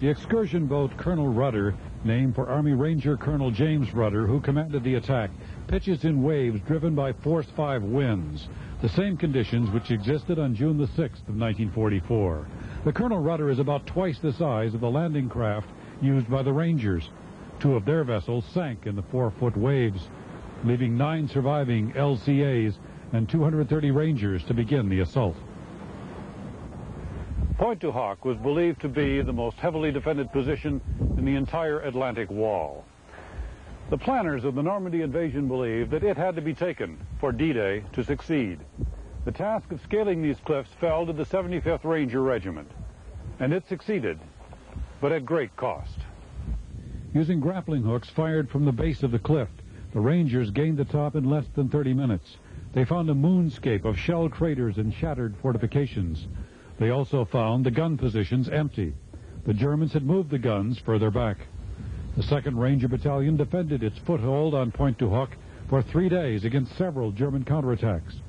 The excursion boat Colonel Rudder, named for Army Ranger Colonel James Rudder, who commanded the attack, pitches in waves driven by force 5 winds, the same conditions which existed on June the 6th of 1944. The Colonel Rudder is about twice the size of the landing craft used by the Rangers. 2 of their vessels sank in the 4-foot waves, leaving 9 surviving LCAs and 230 Rangers to begin the assault. Pointe du Hoc was believed to be the most heavily defended position in the entire Atlantic Wall. The planners of the Normandy invasion believed that it had to be taken for D-Day to succeed. The task of scaling these cliffs fell to the 75th Ranger Regiment, and it succeeded, but at great cost. Using grappling hooks fired from the base of the cliff, the Rangers gained the top in less than 30 minutes. They found a moonscape of shell craters and shattered fortifications. They also found the gun positions empty. The Germans had moved the guns further back. The 2nd Ranger Battalion defended its foothold on Pointe du Hoc for 3 days against several German counterattacks.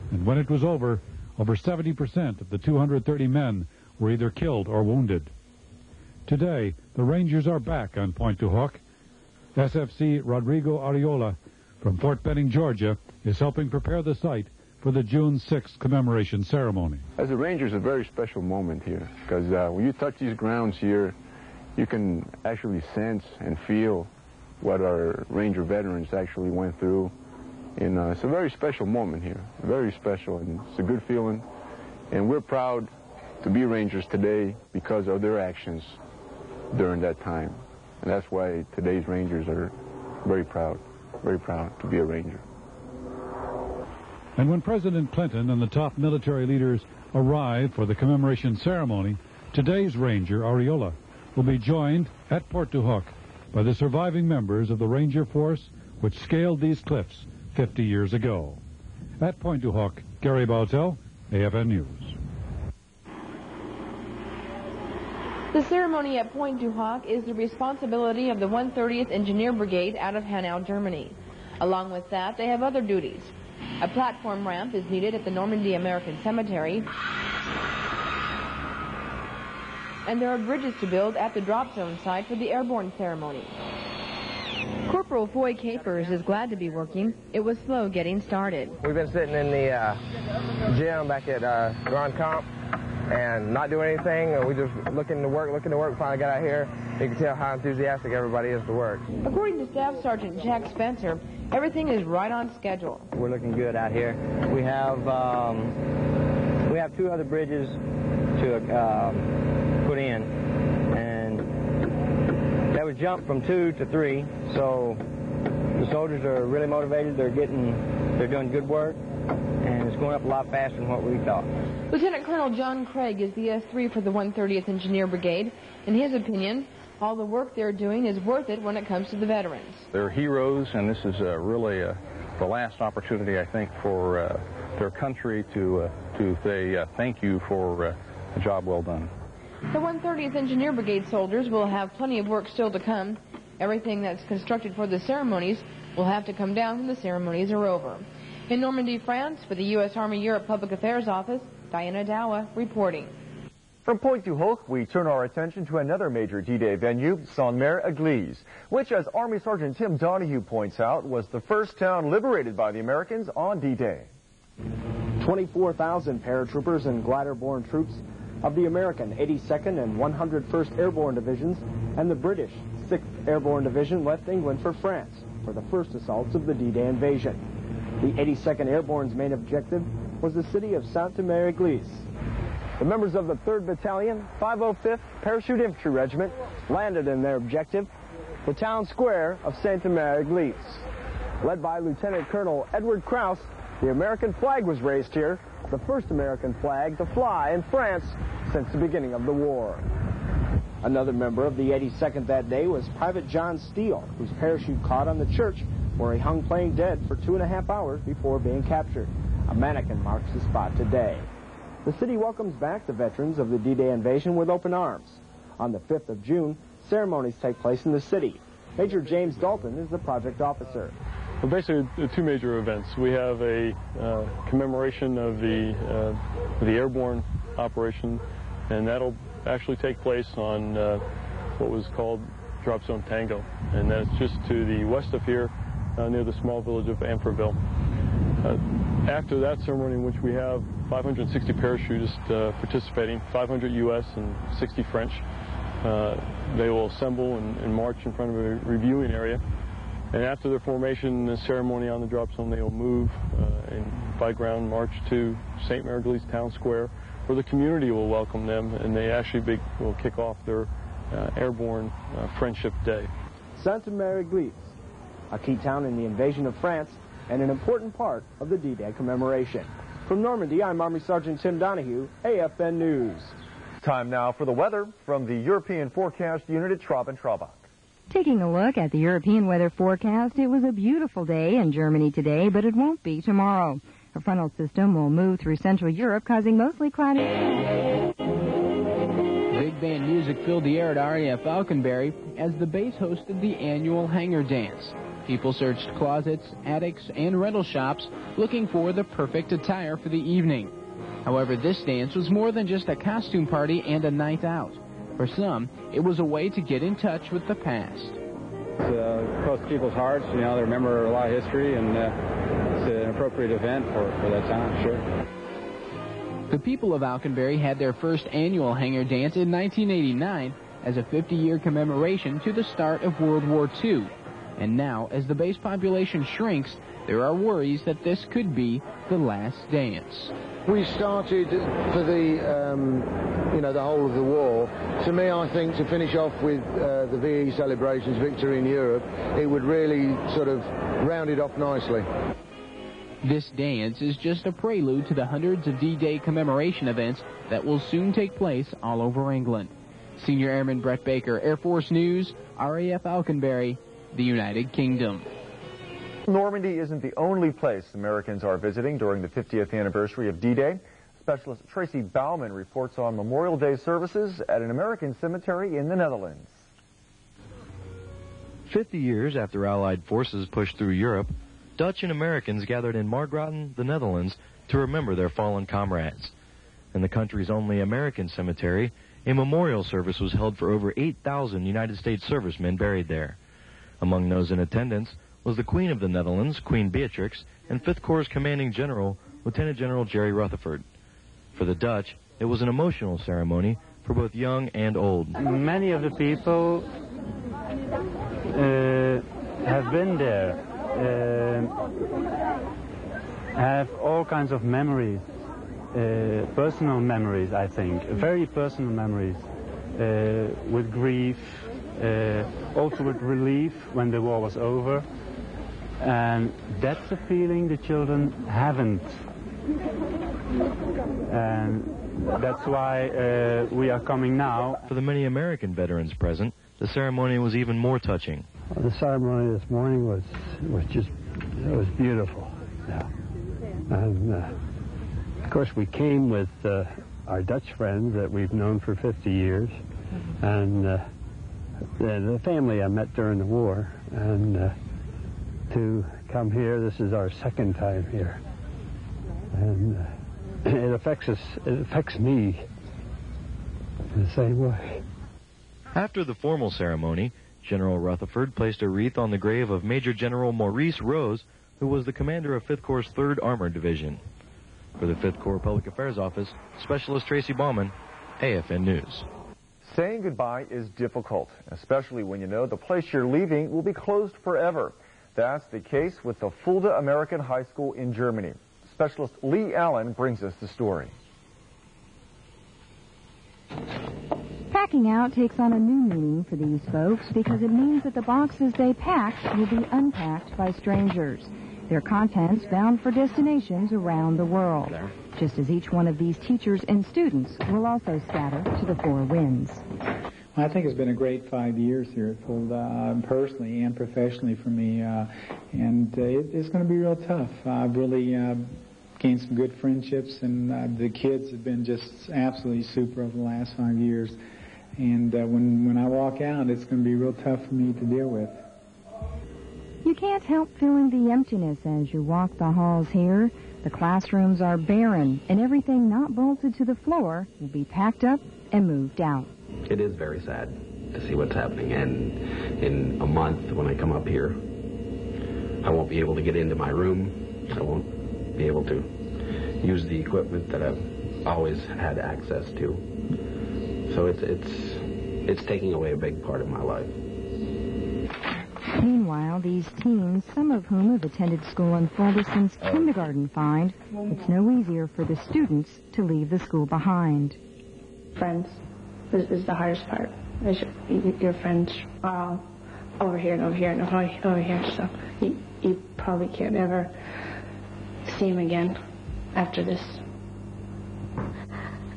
And when it was over 70% of the 230 men were either killed or wounded. Today, the Rangers are back on Pointe du Hoc. SFC Rodrigo Ariola from Fort Benning, Georgia, is helping prepare the site for the June 6th commemoration ceremony. As a Ranger, it's a very special moment here, because when you touch these grounds here, you can actually sense and feel what our Ranger veterans actually went through. And it's a very special moment here, very special, and it's a good feeling. And we're proud to be Rangers today because of their actions during that time. And that's why today's Rangers are very proud to be a Ranger. And when President Clinton and the top military leaders arrive for the commemoration ceremony, today's Ranger, Ariola, will be joined at Pointe du Hoc by the surviving members of the Ranger Force which scaled these cliffs 50 years ago. At Pointe du Hoc, Gary Bautell, AFN News. The ceremony at Pointe du Hoc is the responsibility of the 130th Engineer Brigade out of Hanau, Germany. Along with that, they have other duties. A platform ramp is needed at the Normandy American Cemetery, and there are bridges to build at the drop zone site for the airborne ceremony. Corporal Foy Capers is glad to be working. It was slow getting started. We've been sitting in the gym back at Grand Camp and not doing anything. We just looking to work. Finally got out here. You can tell how enthusiastic everybody is to work. According to Staff Sergeant Jack Spencer, everything is right on schedule. We're looking good out here. We have 2 other bridges to put in, and that was jumped from 2 to 3. So the soldiers are really motivated. They're doing good work, and it's going up a lot faster than what we thought. Lieutenant Colonel John Craig is the S3 for the 130th Engineer Brigade. In his opinion, all the work they're doing is worth it when it comes to the veterans. They're heroes, and this is really the last opportunity, I think, for their country to say thank you for a job well done. The 130th Engineer Brigade soldiers will have plenty of work still to come. Everything that's constructed for the ceremonies will have to come down when the ceremonies are over. In Normandy, France, for the U.S. Army Europe Public Affairs Office, Diana Dawa reporting. From Pointe du Hoc, we turn our attention to another major D-Day venue, Sainte-Mère-Église, which, as Army Sergeant Tim Donahue points out, was the first town liberated by the Americans on D-Day. 24,000 paratroopers and glider-borne troops of the American 82nd and 101st Airborne Divisions and the British 6th Airborne Division left England for France for the first assaults of the D-Day invasion. The 82nd Airborne's main objective was the city of Sainte-Mère-Église. The members of the 3rd Battalion, 505th Parachute Infantry Regiment, landed in their objective, the town square of Sainte-Mère-Église. Led by Lieutenant Colonel Edward Krauss, the American flag was raised here, the first American flag to fly in France since the beginning of the war. Another member of the 82nd that day was Private John Steele, whose parachute caught on the church, where he hung playing dead for 2.5 hours before being captured. A mannequin marks the spot today. The city welcomes back the veterans of the D-Day invasion with open arms. On the 5th of June, ceremonies take place in the city. Major James Dalton is the project officer. Well, basically, 2 major events. We have a commemoration of the airborne operation, and that'll actually take place on what was called Drop Zone Tango, and that's just to the west of here, near the small village of Amfreville. After that ceremony, in which we have 560 parachutists participating, 500 U.S. and 60 French, they will assemble and march in front of a reviewing area. And after their formation the ceremony on the drop zone, they will move and by ground march to St. Mary Glees Town Square, where the community will welcome them, and they actually will kick off their Airborne Friendship Day. St. Mary Glees, a key town in the invasion of France and an important part of the D-Day commemoration. From Normandy, I'm Army Sergeant Tim Donahue, AFN News. Time now for the weather from the European Forecast Unit at Traub and Traubach. Taking a look at the European weather forecast, it was a beautiful day in Germany today, but it won't be tomorrow. A frontal system will move through Central Europe, causing mostly cloudy. Big band music filled the air at RAF Falconberry as the base hosted the annual Hangar Dance. People searched closets, attics, and rental shops looking for the perfect attire for the evening. However, this dance was more than just a costume party and a night out. For some, it was a way to get in touch with the past. It's close to people's hearts. You know, they remember a lot of history, and it's an appropriate event for that time, sure. The people of Falconberry had their first annual Hangar Dance in 1989 as a 50-year commemoration to the start of World War II. And now, as the base population shrinks, there are worries that this could be the last dance. We started for the whole of the war. To me, I think to finish off with the VE celebrations, Victory in Europe, it would really sort of round it off nicely. This dance is just a prelude to the hundreds of D-Day commemoration events that will soon take place all over England. Senior Airman Brett Baker, Air Force News, RAF Falconberry, the United Kingdom. Normandy isn't the only place Americans are visiting during the 50th anniversary of D-Day. Specialist Tracy Baughman reports on Memorial Day services at an American cemetery in the Netherlands. 50 years after Allied forces pushed through Europe, Dutch and Americans gathered in Margraten, the Netherlands, to remember their fallen comrades. In the country's only American cemetery, a memorial service was held for over 8,000 United States servicemen buried there. Among those in attendance was the Queen of the Netherlands, Queen Beatrix, and 5th Corps Commanding General, Lieutenant General Jerry Rutherford. For the Dutch, it was an emotional ceremony for both young and old. Many of the people have been there, have all kinds of memories, personal memories, I think, very personal memories, with grief, also with relief when the war was over. And that's a feeling the children haven't. And that's why we are coming now. For the many American veterans present, the ceremony was even more touching. Well, the ceremony this morning was beautiful. Yeah. And of course we came with our Dutch friends that we've known for 50 years, and the family I met during the war, and to come here, this is our second time here, and it affects us. It affects me in the same way. After the formal ceremony, General Rutherford placed a wreath on the grave of Major General Maurice Rose, who was the commander of 5th Corps' 3rd Armored Division. For the 5th Corps Public Affairs Office, Specialist Tracy Baughman, AFN News. Saying goodbye is difficult, especially when you know the place you're leaving will be closed forever. That's the case with the Fulda American High School in Germany. Specialist Lee Allen brings us the story. Packing out takes on a new meaning for these folks because it means that the boxes they packed will be unpacked by strangers. Their contents bound for destinations around the world, just as each one of these teachers and students will also scatter to the four winds. I think it's been a great 5 years here at Fulda, personally and professionally for me, and it's going to be real tough. I've really gained some good friendships, and the kids have been just absolutely super over the last 5 years. And when I walk out, it's going to be real tough for me to deal with. You can't help feeling the emptiness as you walk the halls here. The classrooms are barren, and everything not bolted to the floor will be packed up and moved out. It is very sad to see what's happening, and in a month when I come up here, I won't be able to get into my room. I won't be able to use the equipment that I've always had access to. So it's taking away a big part of my life. Meanwhile, these teens, some of whom have attended school in Fulda since kindergarten, find it's no easier for the students to leave the school behind. Friends is the hardest part. Your friends are over here and over here and over here, so you probably can't ever see them again after this.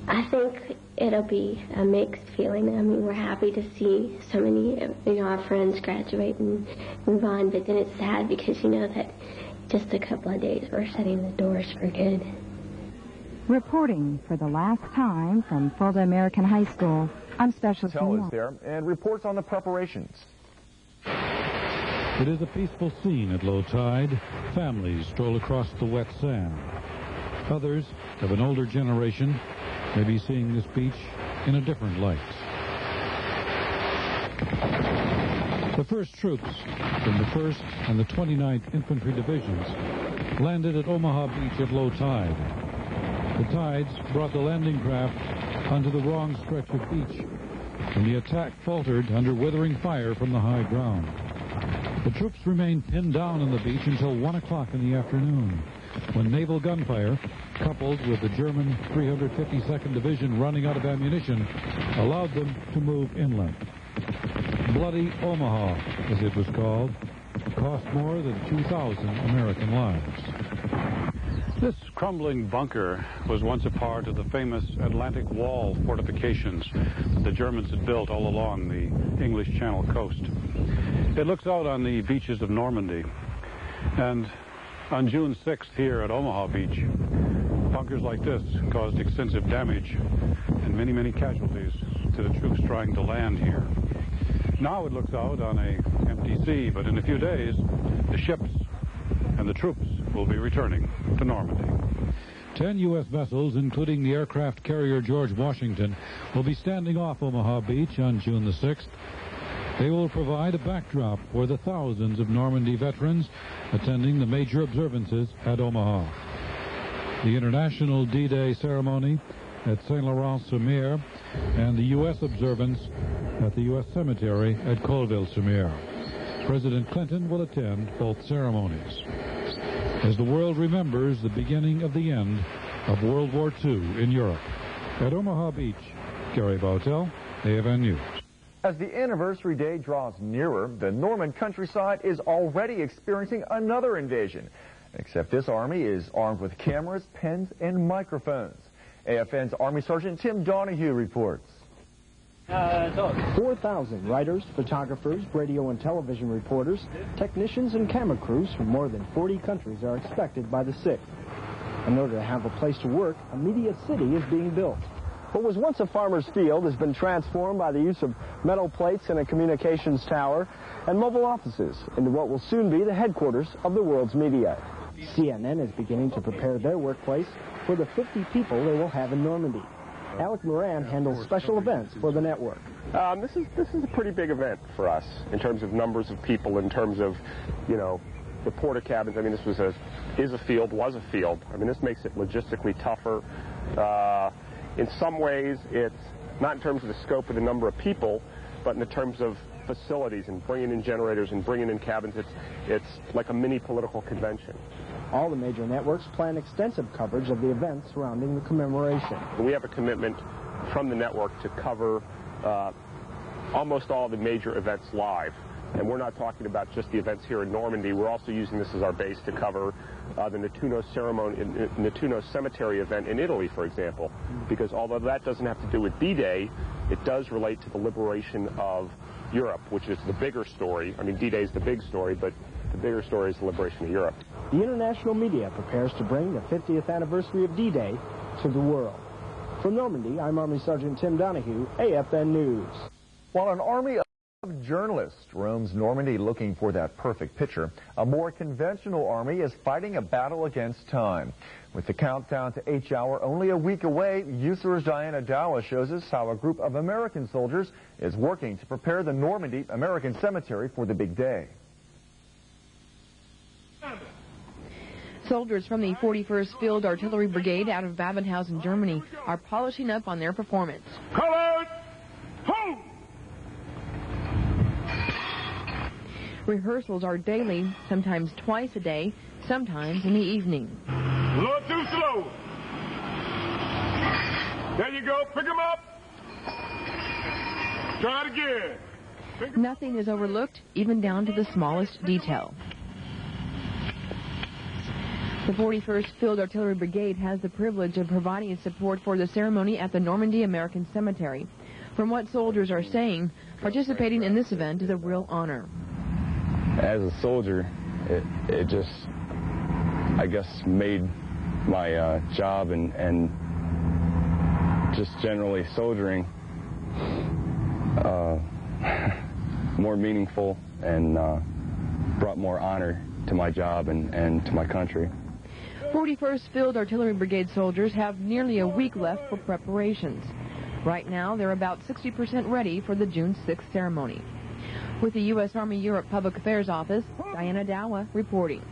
I think it'll be a mixed feeling. I mean, we're happy to see so many, our friends graduate and move on, but then it's sad because that just a couple of days we're shutting the doors for good. Reporting for the last time from Fulda American High School, I'm Specialist Bautell is there and reports on the preparations. It is a peaceful scene at low tide. Families stroll across the wet sand. Others, of an older generation, may be seeing this beach in a different light. The first troops from the 1st and the 29th Infantry Divisions landed at Omaha Beach at low tide. The tides brought the landing craft onto the wrong stretch of beach, and the attack faltered under withering fire from the high ground. The troops remained pinned down on the beach until 1 o'clock in the afternoon, when naval gunfire, coupled with the German 352nd Division running out of ammunition, allowed them to move inland. Bloody Omaha, as it was called, cost more than 2,000 American lives. This crumbling bunker was once a part of the famous Atlantic Wall fortifications that the Germans had built all along the English Channel coast. It looks out on the beaches of Normandy, and on June 6th here at Omaha Beach, bunkers like this caused extensive damage and many, many casualties to the troops trying to land here. Now it looks out on an empty sea, but in a few days, the ships and the troops will be returning to Normandy. 10 U.S. vessels, including the aircraft carrier George Washington, will be standing off Omaha Beach on June the 6th. They will provide a backdrop for the thousands of Normandy veterans attending the major observances at Omaha. The International D-Day ceremony at Saint-Laurent-sur-Mer and the U.S. observance at the U.S. Cemetery at Colville-sur-Mer. President Clinton will attend both ceremonies as the world remembers the beginning of the end of World War II in Europe. At Omaha Beach, Gary Bautell, AFN News. As the anniversary day draws nearer, the Norman countryside is already experiencing another invasion. Except this army is armed with cameras, pens, and microphones. AFN's Army Sergeant Tim Donahue reports. 4,000 writers, photographers, radio and television reporters, technicians, and camera crews from more than 40 countries are expected by the 6th. In order to have a place to work, a media city is being built. What was once a farmer's field has been transformed by the use of metal plates and a communications tower and mobile offices into what will soon be the headquarters of the world's media. CNN is beginning to prepare their workplace for the 50 people they will have in Normandy. Alec Moran handles special events for the network. This is a pretty big event for us in terms of numbers of people, in terms of, the porta cabins. I mean, this was a field. I mean, this makes it logistically tougher. In some ways, it's not in terms of the scope of the number of people, but in the terms of facilities and bringing in generators and bringing in cabins. It's like a mini political convention. All the major networks plan extensive coverage of the events surrounding the commemoration. We have a commitment from the network to cover almost all the major events live. And we're not talking about just the events here in Normandy. We're also using this as our base to cover the Nettuno Cemetery event in Italy, for example. Because although that doesn't have to do with D-Day, it does relate to the liberation of Europe, which is the bigger story. I mean, D-Day is the big story, but the bigger story is the liberation of Europe. The international media prepares to bring the 50th anniversary of D-Day to the world. From Normandy, I'm Army Sergeant Tim Donahue, AFN News. While an army Journalist roams Normandy looking for that perfect picture. A more conventional army is fighting a battle against time. With the countdown to H hour only a week away, USER's Dawa shows us how a group of American soldiers is working to prepare the Normandy American Cemetery for the big day. Soldiers from the 41st Field Artillery Brigade out of Babenhausen, Germany, are polishing up on their performance. Colored! Ho! Rehearsals are daily, sometimes twice a day, sometimes in the evening. A little too slow. There you go. Pick them up. Try it again. Nothing is overlooked, even down to the smallest detail. The 41st Field Artillery Brigade has the privilege of providing support for the ceremony at the Normandy American Cemetery. From what soldiers are saying, participating in this event is a real honor. As a soldier, it just, I guess, made my job and just generally soldiering more meaningful and brought more honor to my job and to my country. 41st Field Artillery Brigade soldiers have nearly a week left for preparations. Right now, they're about 60% ready for the June 6th ceremony. With the U.S. Army Europe Public Affairs Office, Diana Dawa reporting.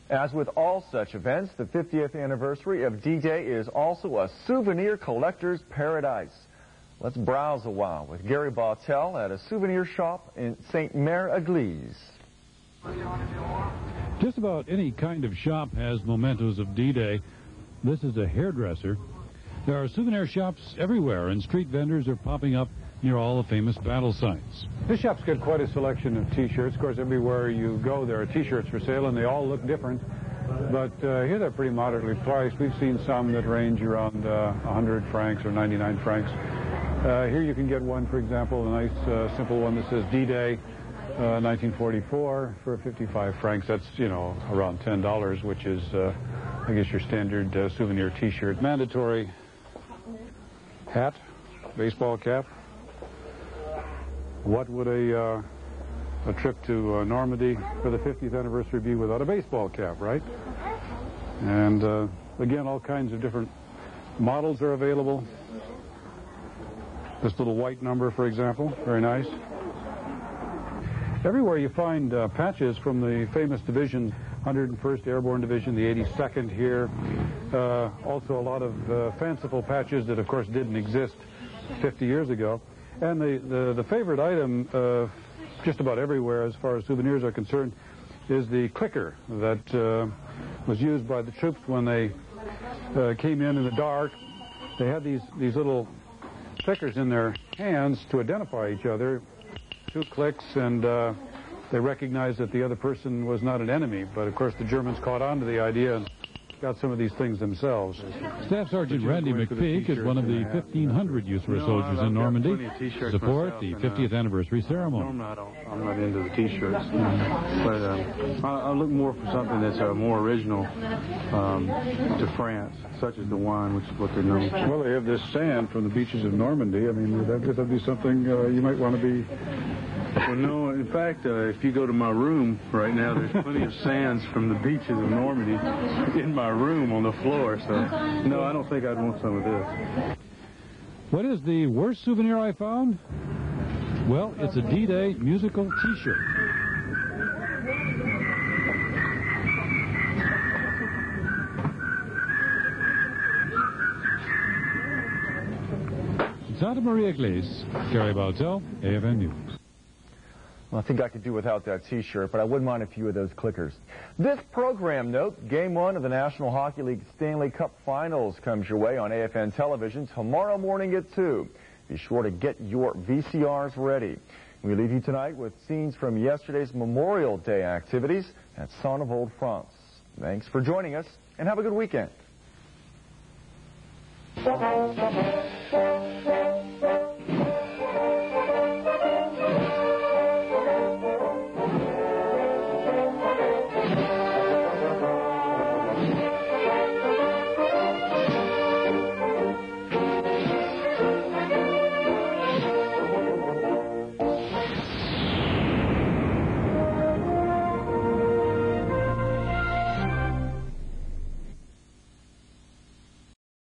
As with all such events, the 50th anniversary of D-Day is also a souvenir collector's paradise. Let's browse a while with Gary Bautell at a souvenir shop in St. Mère-Église. Just about any kind of shop has mementos of D-Day. This is a hairdresser. There are souvenir shops everywhere, and street vendors are popping up near all the famous battle sites. This shop's got quite a selection of T-shirts. Of course, everywhere you go, there are T-shirts for sale, and they all look different. But here they're pretty moderately priced. We've seen some that range around 100 francs or 99 francs. Here you can get one, for example, a nice simple one that says D-Day 1944 for 55 francs. That's, you know, around $10, which is, I guess, your standard souvenir T-shirt. Mandatory hat, baseball cap. What would a trip to Normandy for the 50th anniversary be without a baseball cap, right? And again, all kinds of different models are available. This little white number, for example, very nice. Everywhere you find patches from the famous division, 101st Airborne Division, the 82nd here. Also a lot of fanciful patches that, of course, didn't exist 50 years ago. And the favorite item just about everywhere as far as souvenirs are concerned is the clicker that was used by the troops when they came in the dark. They had these little clickers in their hands to identify each other. 2 clicks, and they recognized that the other person was not an enemy. But, of course, the Germans caught on to the idea and got some of these things themselves. Staff Sergeant Randy McPeak is one of the 1,500 USER soldiers in Normandy to support the 50th anniversary ceremony. I'm not into the T-shirts, but I look more for something that's more original to France, such as the wine, which is what they're known for. Well, they have this sand from the beaches of Normandy. I mean, that'd be something you might want to be... Well, no, in fact, if you go to my room right now, there's plenty of sands from the beaches of Normandy in my room on the floor, so no, I don't think I'd want some of this. What is the worst souvenir I found? Well, it's a D-Day musical T-shirt. Santa Maria-Église, Gary Bautell, AFN News. Well, I think I could do without that T-shirt, but I wouldn't mind a few of those clickers. This program note, Game 1 of the National Hockey League Stanley Cup Finals comes your way on AFN television tomorrow morning at 2. Be sure to get your VCRs ready. We leave you tonight with scenes from yesterday's Memorial Day activities at Son of Old France. Thanks for joining us, and have a good weekend.